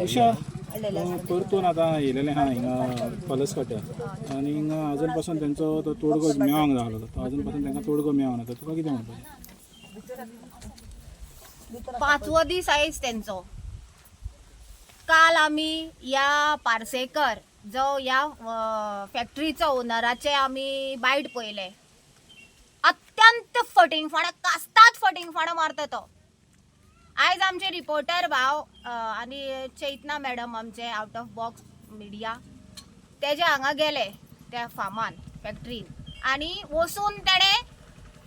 उषा परतून आता येयलेले हा हिंगा पलस काट्या आणि हिंगा अजून पासून त्यांचो तो तोडगो मेळोंक जाय आसलो तो अजून पासून तांकां तोडगो मेळोंक ना तुका कितें म्हणपाचें? 5वो दीस आयज तेंचो. काल आमी या पार्सेकर जो या फॅक्टरीचो ओनराचे आमी बायट पयले. अत्यंत फटिंगपणां कास्ताद फटिंगपणां मारता तो. आयज आमचे रिपोर्टर भाव आनी चैतना मॅडम आमचे आउट ऑफ बॉक्स मिडिया तेजे हांगा गेले त्या फार्मान फॅक्टरीन आनी वचून तेणे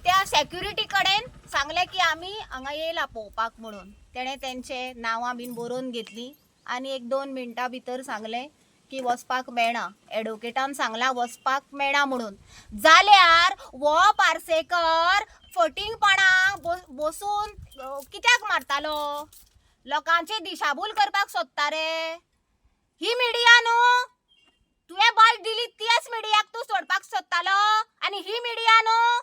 त्या सेक्युरिटी कडेन सांगले की आमी हांगा येयला पळोवपाक म्हणून. तेणे तेंचे नांवां बीन बरोवन घेतली आनी 1-2 मिनटां भितर सांगले की वचपाक मेळना. एडवोकेटान सांगला वचपाक मेळना म्हणून. जाल्यार वो पार्सेकर फटिंगपणां बसून कित्याक मारतालो? लोकांची दिशाभूल करपाक सोदता रे? ही मिडिया न्हू? तुवें बायट दिली तीच मिडियाक तूं सोडपाक सोदतालो आनी ही मिडिया न्हू?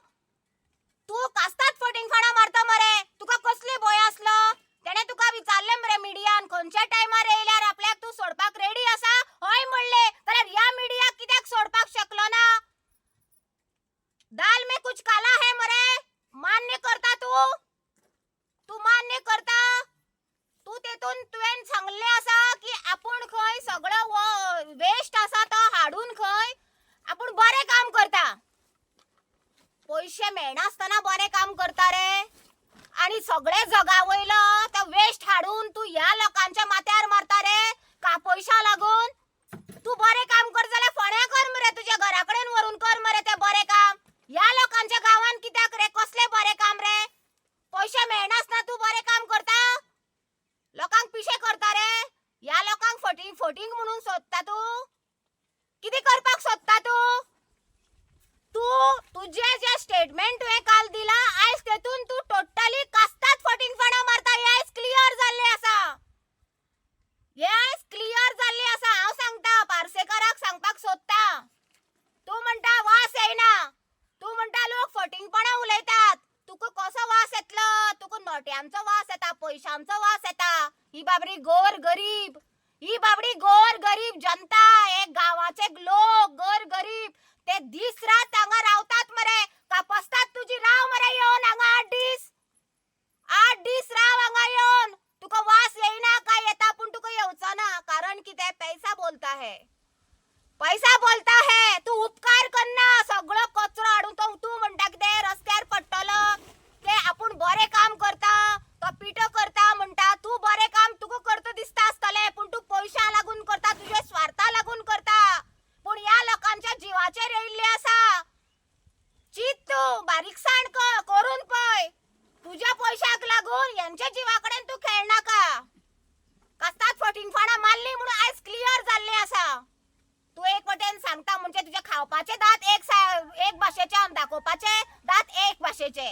तू कास्ताद फटिंगपणां मारता मरे. तुका कसले भंय आसलो? तेणे तुका विचारले मरे मिडियान खंयच्या टायमार येयल्यार आपल्याक तूं सोडपाक रेडी आसा? हय म्हणले. जाल्यार ह्या मिडियाक कित्याक सोडपाक शकलो ना? दाल में कुछ काला है मरे. मान्य करता तू? तू मान्य करता? तू तेतून तुवें सांगले आसा की आपूण खंय सगळो वेस्ट आसा तो हाडून खंय आपूण बरें काम करता. पैसे मेळनासतना बरें काम करता रे. आणि सगळे जगा वयलो तो वेस्ट हाडून तू ह्या लोकांच्या माथ्यार मारता रे का पैशा लागून? तू बरें काम कर जाल्यार फोण्या कर मरे. तुझ्या घरा कडेन व्हरून कर मरे ते बरें काम. ह्या लोकांच्या गांवांत कित्याक रे? कसले बरें काम रे? पैसे मेळनासतना तू बरें काम करता? लोकांक पिशे करता रे? ह्या लोकांक फटींग म्हणून सोदता तू? कितें करपाक सोदता तू? तुझे जे स्टेटमेंट तुवें काल दिला आयज तेतून तू टोटली कास्ताद फटिंगपणां मारता. हे आयज क्लियर जाल्ले आसा. हे आयज क्लियर जाल्ले आसा. हांव सांगता पार्सेकराक सांगपाक सोदता. तू म्हणटा वास येयना. तू म्हणटा लोक फटिंगपणां उलयतात. तुका कसो वास येतलो? तुका नोट्यांचो वास येता, पयशांचो वास येता. ही बाबडी गोर गरीब, ही बाबडी गोर गरीब जनता, हे गांवाचे लोक गोर गरीब ते दीस रात हांगा रावतात मरे. कापसतात तुजी. राव मरे येवन हांगा 8 दीस. 8 दीस राव हांगा येवन. तुका वास येयना काय येता पूण तुका येवचो ना. कारण कितें? पैसा बोलता है. पैसा बोलता है. तू उपकार करना. सगळो कचरो हाडून तू म्हणटा कितें रस्त्यार पडटलो ते आपूण बरें काम करता तो पिटो करता म्हणटा. तू बरें काम तुका करता दिसता आसतलें पूण तू पयशा लागून करता, तुज्या स्वार्था लागून करता. पूण ह्या लोकांच्या जिवाचेर येयल्ले आसा. चिंत तू बारीकसाण करून पळय. तुज्या पयशाक लागून यांच्या जिवा कडेन तू खेळनाका. कास्ताद फटिंगपणां मारली म्हणून आयज क्लियर जाल्ले आसा. तू एक वटेन सांगता म्हणजे तुजे खावपाचे दात एक भाशेचे आनी दाखोवपाचे दात एक भाशेचे.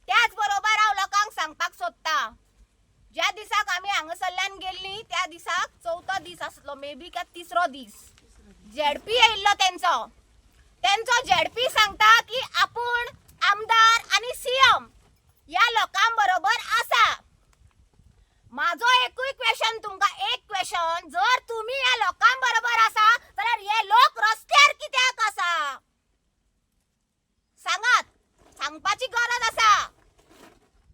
त्याच बरोबर हांव लोकांक सांगपाक सोदता. ज्या दिसाक आमी हांगासरल्यान गेल्लीं त्या दिसाक 4थो दीस आसलो मे बी काय 3रो दीस. झेडपी येयल्लो तेंचो झेडपी सांगता की आपूण आमदार आणि सीएम या लोकां बरोबर आसा. माझो एकूय क्वेशन तुमकां एक क्वेशन, जर तुम्ही या लोकां बरोबर आसा जाल्यार हे लोक रस्त्यार कित्याक आसा? सांगात. सांगपाची गरज आसा.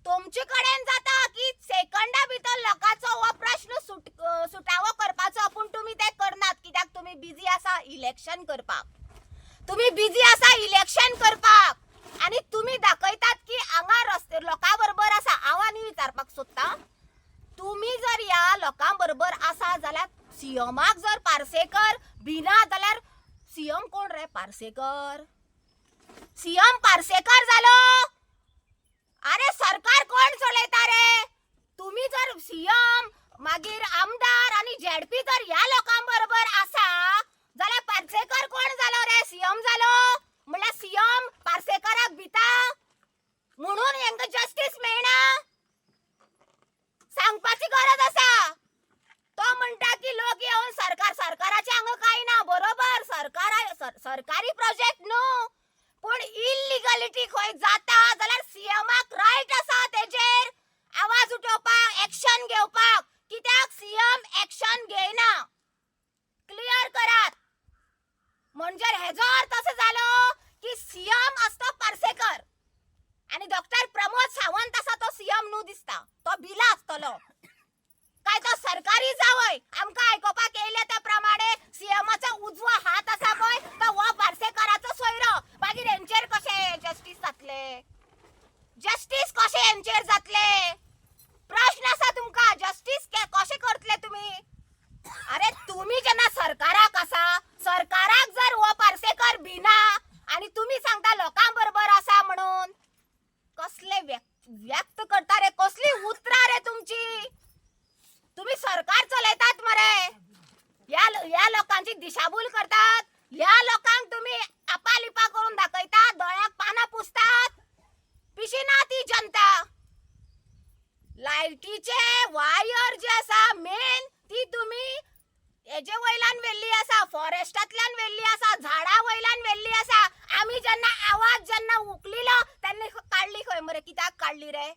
तुमचे कडेन जाता की सेकंडा भितर लोकांचो हो प्रश्न सुटावो करपाचो पूण तुमी ते करनात. कित्याक तुमी बिजी आसा इलेक्शन करपाक. तुमी बिजी आसा इलेक्शन करपाक आनी तुमी दाखयतात की हांगा रस्ते लोकां बरोबर आसा. हांव आनी विचारपाक सोदता. तुम्ही जर या लोकां बरोबर आसा जाल्यार सीएमाक जर पार्सेकर भिना जाल्यार सीएम कोण रे? पार्सेकर. सीएम पार्सेकर जालो. अरे सरकार कोण चलयता रे? तुम्ही जर सीएम मागीर आमदार आणि झेडपी जर ह्या लोकां बरोबर आसा जाल्यार पार्सेकर कोण जालो रे? सीएम जालो. म्हणल्यार सीएम पार्सेकराक भिता म्हणून हांकां जस्टीस मेळना. सांगपाची गरज आसा. तो म्हणटा की लोक येवन सरकाराचे हांगा कांय ना. बरोबर सरकारी प्रोजेक्ट न्हू पूण इल्लिगलिटी खंय जाता जाल्यार सीएमाक रायट आसा तेजेर आवाज उठोवपाक, एक्शन घेवपाक. कित्याक सीएम एक्शन सरकार चलयतात मरे या लोकांची दिशाभूल करतात. या लोकांक तुम्ही अपालिपा करून दाखयतात, दोळ्याक पाना पुसतात. पिशिना ती जनता. लायटीचे वायर जे आसा मेन ती तुम्ही हेजे वयल्यान वेल्ली आसा, फॉरेस्टांतल्यान वेल्ली आसा, झाडा वयल्यान वेल्ली आसा. आम्ही जेन्ना आवाज जेन्ना उकलिलो तेन्ना काढली खंय मरे? कित्याक काढली रे?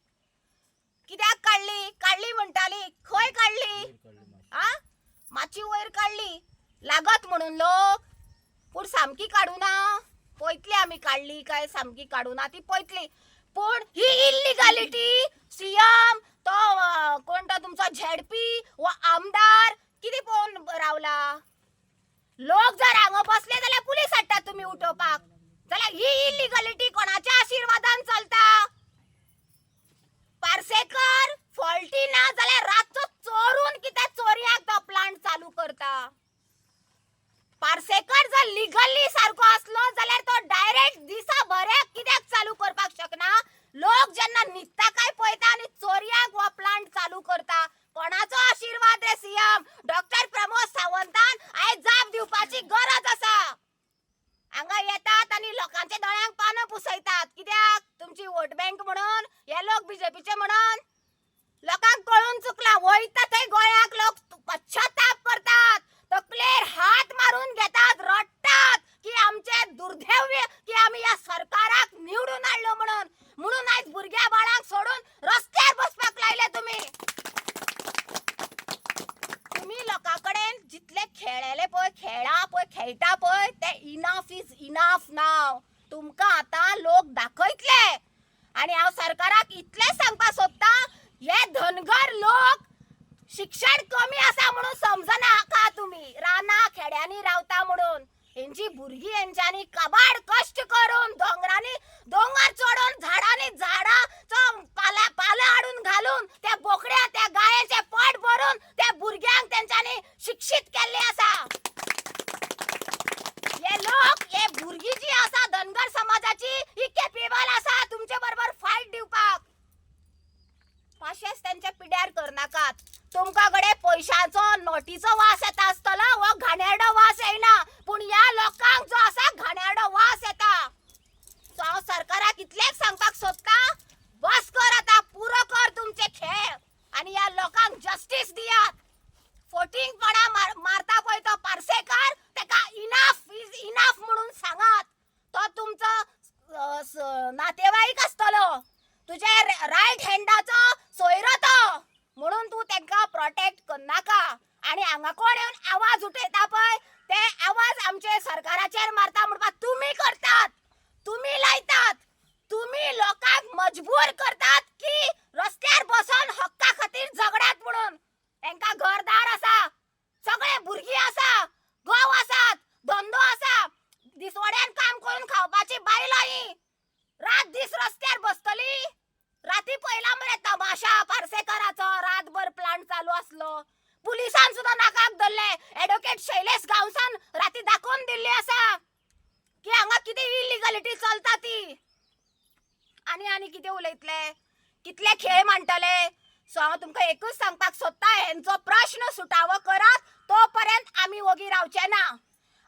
कित्याक काढली म्हणटाली खंय काढली? माची वयर काढली लागत म्हणून लोक. पूण सामकी काडूना. पळयतली आमी काढली काय सामकी काडूना ती पळयतली. पूण ही इल्लिगॅलिटी सीएम तो कोण तो तुमचो झेडपी वा आमदार किती पळोवन रावला? लोक जर हांगा बसले जाल्यार पुलीस हाडटात तुमी उठोवपाक. जाल्यार ही इल्लिगॅलिटी कोणाच्या आशिर्वादान चलता? पार्सेकर फॉल्टी ना जाल्यार रातचो चोरून कित्याक चोरयांक तो प्लांट चालू करता? पार्सेकर जर लिगली सारको असलो जाल्यार तो डायरेक्ट दिसा भऱ्याक कित्याक चालू करपाक शकना? लोक जेन्ना न्हिदता काय पळयता आनी चोरयांक हो प्लांट चालू करता. कोणाचो आशिर्वाद रे सीएम? डॉक्टर प्रमोद सावंतान आयज जाप दिवपाची गरज आसा. हांगा येतात आनी लोकांच्या दोळ्यांक पानां पुसयतात. कित्याक? तुमची वोट बँक म्हणून? हे लोक बीजेपीचे म्हणून? लोकांक कळून चुकला. वयता थंय गोंयाक लोक पश्चाताप करतात, तकलेर हात मारून घेतात, रडटात की आमचे दुर्दैव्य की आम्ही या सरकाराक निवडून हाडलो म्हणून आयज भुरग्या बाळांक सोडून रस्त्यार बसपाक लायले तुम्ही लोकांकडेन जितले खेळले पळय खेळटा पळय ते इनफ इज इनफ नाव. तुमकां आतां लोक दाखयतले. आनी हांव सरकाराक इतलें सांगपाक सोदता, हे धनगर लोक शिक्षण कमी आसा म्हणून समजना का तुम्ही? राना खेड्यांनी रावता म्हणून हेंची भुरगीं हेंच्यांनी काबाड कश्ट करून दोंगर चडून झाडांनी झाडाचो पालो हाडून घालून त्या बोकड्या त्या गायेचे पोट भरून त्या भुरग्यांक तेंच्यांनी शिक्षित केल्ले आसा. हे लोक हे भुरगीं जी आसा धनगर समाजाची ही केपेबल आसा तुमचे बरोबर फायट दिवपाक. पाशेच त्यांच्या पिड्यार करनाकात. तुमकाकडे पैशाचो नोटीचो वास येता आसतलो व घाणेरडो वास येना, पूण या लोकांक जो आसा घाणेरडो वास येता. सो हांव सरकाराक इतलेंच सांगपाक सोदता, बस कर आतां, पुरो कर तुमचे खेळ आनी या लोकांक जस्टीस दियात. फोटिंगपणा मारता पळय तो पार्सेकर तेका इनफ इज इनफ म्हणून सांगात. तो तुमचो नातेवाईक आसतलो, तुजे रायट हँडाचो सोयरो तो, म्हणून तू तेंका प्रोटेक्ट करनाका. आनी हांगा कोण येवन आवाज उठयता पळय ते आवाज आमचे सरकाराचेर मारता म्हणपाक तुमी करतात, तुमी लायतात, तुमी लोकांक मजबूर करतात की रस्त्यार बसून हक्का खातीर झगड्यात म्हणून. तेंका घरदार आसा, सगळे भुरगीं आसा, घोव आसात, धंदो आसा, दिसवड्यान काम करून खावपाची बायलां ही रात दीस रस्त्यार बसतली. राती पयला मरे तमाशा पार्सेकराचो, रातभर प्लांट चालू आसलो. पुलिसान सुद्धा नाकाक धरले. ॲडव्होकेट शैलेश गांवसान राती दाखोवन दिल्ली आसा की हांगा कितें इलिगॅलिटी चलता ती. आनी कितें उलयतले, कितले खेळ मांडटले. सो हांव तुमकां एकूच सांगपाक सोदता, हेंचो प्रश्न सुटावो करात, तोपर्यंत आमी वोगी रावचे ना.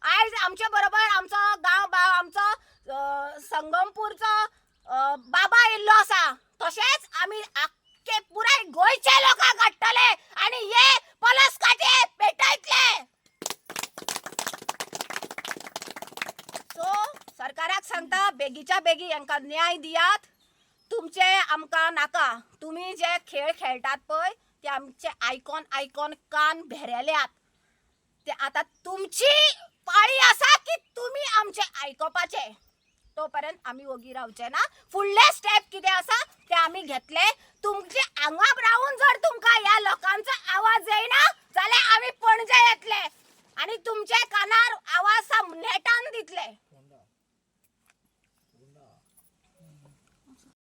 आयज आमचे बरोबर आमचो गांव भाव आमचो संगमपूरचो बाबा येयल्लो आसा. तशेंच आमी आख्खे पुराय गोंयचे लोकांक हाडटले आनी हे पलसकाटे पेटयतले. सो सरकाराक सांगता, बेगीच्या बेगी हांकां न्याय दियात. तुमचे आमकां नाका. तुमी जे खेळ खेळटात पळय ते आमचे आयकॉन कान भेरेल्यात. ते आतां तुमची पाळी आसा की तुमी आमचे आयकोपाचे. तोपर्यंत आमी वोगी रावचे ना. फुडले स्टेप कितें आसा ते आमी घेतले. तुमचे हांगा रावून जर तुमकां ह्या लोकांचो आवाज येयना जाल्यार आमी पणजे येतले आनी तुमचे कानार आवाज नेटान दितले.